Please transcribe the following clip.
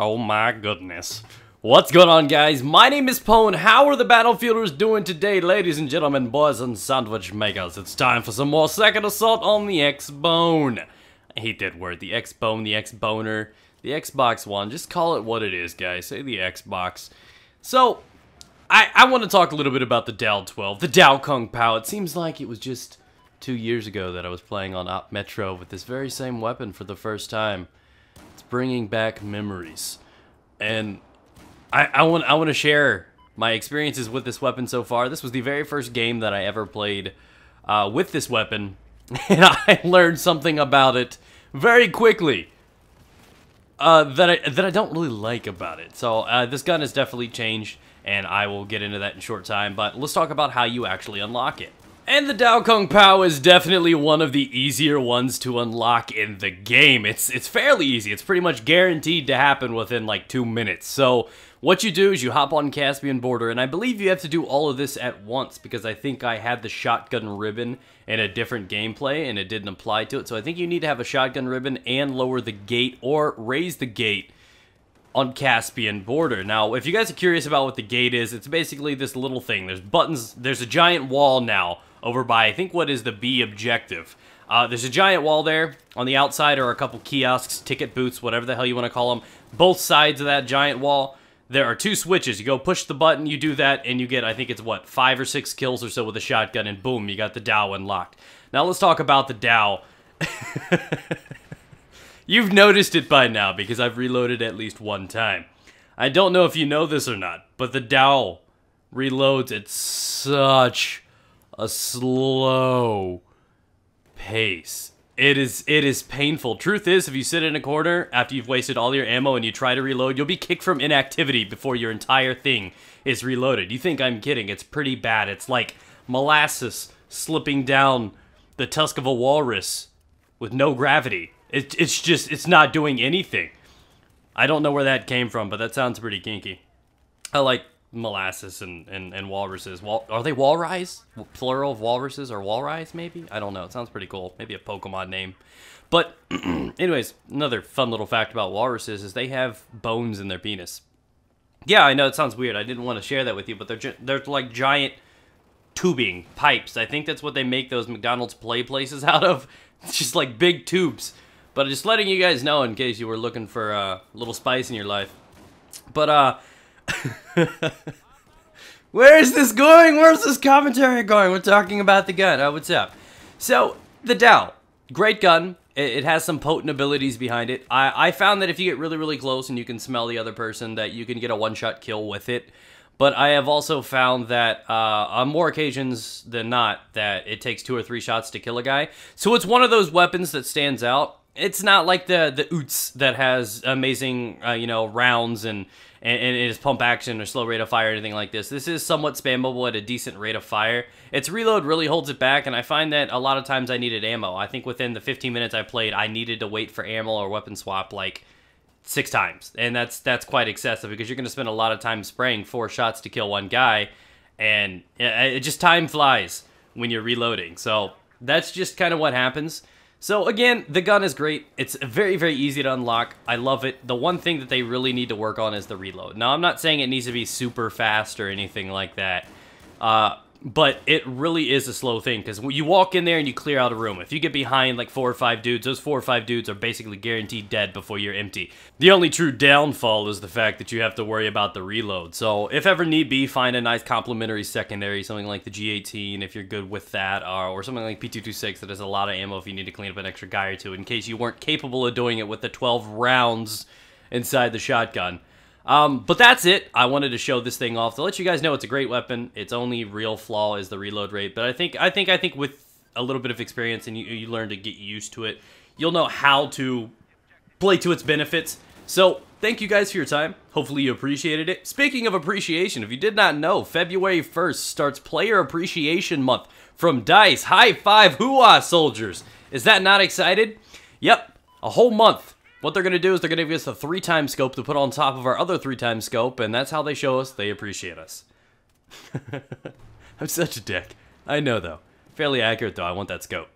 Oh my goodness. What's going on, guys? My name is Pwn. How are the Battlefielders doing today, ladies and gentlemen, boys and sandwich makers? It's time for some more Second Assault on the X-Bone. I hate that word. The X-Bone, the X-Boner, the Xbox One. Just call it what it is, guys. Say the Xbox. So, I want to talk a little bit about the Dao-12, the Dao Kung Pao. It seems like it was just 2 years ago that I was playing on Op Metro with this very same weapon for the first time. It's bringing back memories. And I want to share my experiences with this weapon so far. This was the very first game that I ever played with this weapon, and I learned something about it very quickly that I don't really like about it. So this gun has definitely changed, and I will get into that in a short time. But let's talk about how you actually unlock it. And the Dao Kung Pao is definitely one of the easier ones to unlock in the game. It's fairly easy. It's pretty much guaranteed to happen within like 2 minutes. So what you do is you hop on Caspian Border, and I believe you have to do all of this at once because I think I had the shotgun ribbon in a different gameplay and it didn't apply to it. So I think you need to have a shotgun ribbon and lower the gate or raise the gate on Caspian Border. Now, if you guys are curious about what the gate is, it's basically this little thing. There's buttons. There's a giant wall now over by, I think, what is the B objective. There's a giant wall there. On the outside are a couple kiosks, ticket booths, whatever the hell you want to call them. Both sides of that giant wall, there are 2 switches. You go push the button, you do that, and you get, I think it's what, 5 or 6 kills or so with a shotgun, and boom, you got the Dao unlocked. Now let's talk about the Dao. You've noticed it by now because I've reloaded at least 1 time. I don't know if you know this or not, but the Dao reloads at such a slow pace. It is painful. Truth is, if you sit in a corner after you've wasted all your ammo and you try to reload, you'll be kicked from inactivity before your entire thing is reloaded. You think I'm kidding? It's pretty bad. It's like molasses slipping down the tusk of a walrus with no gravity. It's not doing anything. I don't know where that came from, but that sounds pretty kinky. I like molasses and walruses. Are they walrus? Plural of walruses or walrus, maybe? I don't know. It sounds pretty cool. Maybe a Pokemon name. But anyways, another fun little fact about walruses is they have bones in their penis. Yeah, I know it sounds weird. I didn't want to share that with you, but they're like giant tubing pipes. I think that's what they make those McDonald's play places out of. It's just like big tubes. But just letting you guys know in case you were looking for a little spice in your life. But where is this going? Where's this commentary going? We're talking about the gun. Oh, what's up? So, the Dao. Great gun. It has some potent abilities behind it. I found that if you get really, really close and you can smell the other person, that you can get a one-shot kill with it. But I have also found that on more occasions than not, that it takes 2 or 3 shots to kill a guy. So it's one of those weapons that stands out. It's not like the Oots that has amazing, you know, rounds and it is pump action or slow rate of fire or anything like this. This is somewhat spammable at a decent rate of fire. Its reload really holds it back, and I find that a lot of times I needed ammo. I think within the 15 minutes I played, I needed to wait for ammo or weapon swap like 6 times. And that's quite excessive because you're going to spend a lot of time spraying 4 shots to kill 1 guy, and it just time flies when you're reloading. So that's just kind of what happens. So again, the gun is great. It's very, very easy to unlock. I love it. The one thing that they really need to work on is the reload. Now, I'm not saying it needs to be super fast or anything like that, but it really is a slow thing because you walk in there and you clear out a room. If you get behind like 4 or 5 dudes, those 4 or 5 dudes are basically guaranteed dead before you're empty. The only true downfall is the fact that you have to worry about the reload. So if ever need be, find a nice complementary secondary, something like the G18 if you're good with that, or something like P226 that has a lot of ammo if you need to clean up an extra guy or 2 in case you weren't capable of doing it with the 12 rounds inside the shotgun. But that's it. I wanted to show this thing off to let you guys know it's a great weapon. Its only real flaw is the reload rate, but I think with a little bit of experience and you learn to get used to it, you'll know how to play to its benefits. So, thank you guys for your time. Hopefully you appreciated it. Speaking of appreciation, if you did not know, February 1st starts Player Appreciation Month from DICE. High five, hoo-ah, soldiers. Is that not excited? Yep, a whole month. What they're going to do is they're going to give us a 3-time scope to put on top of our other 3-time scope, and that's how they show us they appreciate us. I'm such a dick. I know, though. Fairly accurate, though. I want that scope.